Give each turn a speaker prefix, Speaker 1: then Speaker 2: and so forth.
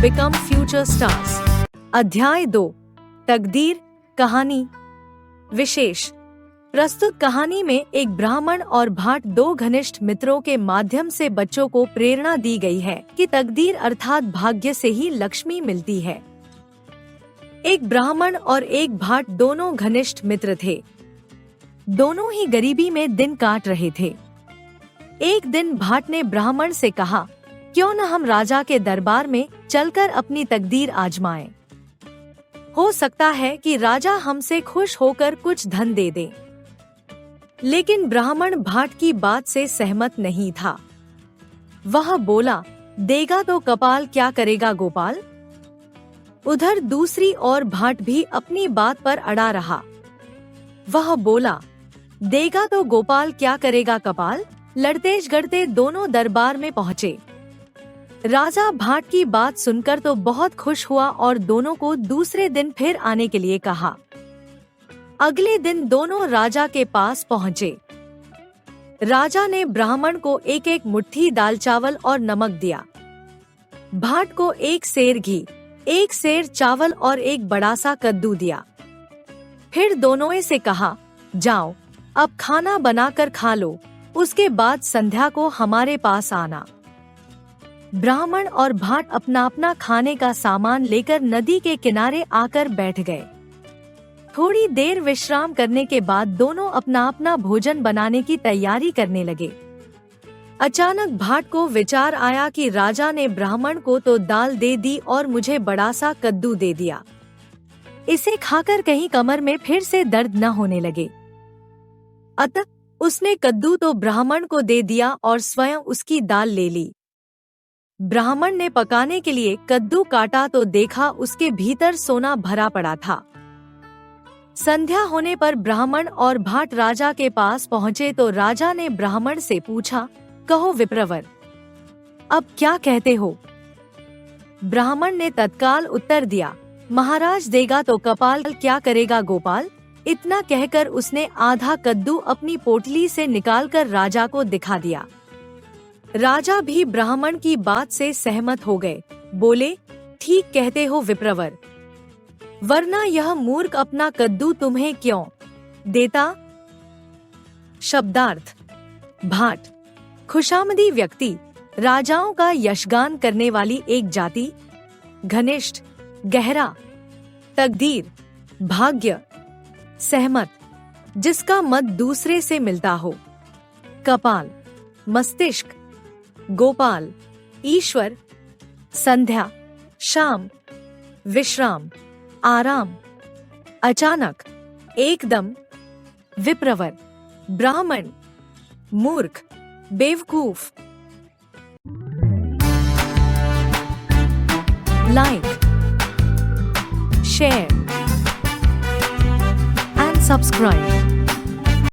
Speaker 1: become future stars. अध्याय 2 तकदीर कहानी विशेष। प्रस्तुत कहानी में एक ब्राह्मण और भाट दो घनिष्ठ मित्रों के माध्यम से बच्चों को प्रेरणा दी गई है कि तकदीर अर्थात भाग्य से ही लक्ष्मी मिलती है। एक ब्राह्मण और एक भाट दोनों घनिष्ठ मित्र थे। दोनों ही गरीबी में दिन काट रहे थे। एक दिन भाट ने ब्राह्मण से कहा, क्यों न हम राजा के दरबार में चलकर अपनी तकदीर आजमाएं। हो सकता है कि राजा हमसे खुश होकर कुछ धन दे दे। लेकिन ब्राह्मण भाट की बात से सहमत नहीं था। वह बोला, देगा तो कपाल, क्या करेगा गोपाल। उधर दूसरी ओर भाट भी अपनी बात पर अड़ा रहा। वह बोला, देगा तो गोपाल, क्या करेगा कपाल। लड़ते झगड़ते दोनों दरबार में पहुँचे। राजा भाट की बात सुनकर तो बहुत खुश हुआ और दोनों को दूसरे दिन फिर आने के लिए कहा। अगले दिन दोनों राजा के पास पहुँचे। राजा ने ब्राह्मण को एक एक मुट्ठी दाल चावल और नमक दिया। भाट को एक सेर घी, एक सेर चावल और एक बड़ा सा कद्दू दिया। फिर दोनों से कहा, जाओ अब खाना बनाकर खा लो, उसके बाद संध्या को हमारे पास आना। ब्राह्मण और भाट अपना अपना खाने का सामान लेकर नदी के किनारे आकर बैठ गए। थोड़ी देर विश्राम करने के बाद दोनों अपना अपना भोजन बनाने की तैयारी करने लगे। अचानक भाट को विचार आया कि राजा ने ब्राह्मण को तो दाल दे दी और मुझे बड़ा सा कद्दू दे दिया। इसे खाकर कहीं कमर में फिर से दर्द न होने लगे। अतः उसने कद्दू तो ब्राह्मण को दे दिया और स्वयं उसकी दाल ले ली। ब्राह्मण ने पकाने के लिए कद्दू काटा तो देखा उसके भीतर सोना भरा पड़ा था। संध्या होने पर ब्राह्मण और भाट राजा के पास पहुँचे तो राजा ने ब्राह्मण से पूछा, कहो विप्रवर, अब क्या कहते हो। ब्राह्मण ने तत्काल उत्तर दिया, महाराज देगा तो कपाल, क्या करेगा गोपाल। इतना कहकर उसने आधा कद्दू अपनी पोटली से निकालकर राजा को दिखा दिया। राजा भी ब्राह्मण की बात से सहमत हो गए। बोले, ठीक कहते हो विप्रवर, वरना यह मूर्ख अपना कद्दू तुम्हें क्यों देता। शब्दार्थ। भाट खुशामदी व्यक्ति, राजाओं का यशगान करने वाली एक जाति। घनिष्ठ, गहरा। तकदीर, भाग्य, सहमत, जिसका मत दूसरे से मिलता हो। कपाल, मस्तिष्क। गोपाल, ईश्वर। संध्या, शाम। विश्राम, आराम। अचानक, एकदम। विप्रवर, ब्राह्मण। मूर्ख, बेवकूफ। Like, share and subscribe.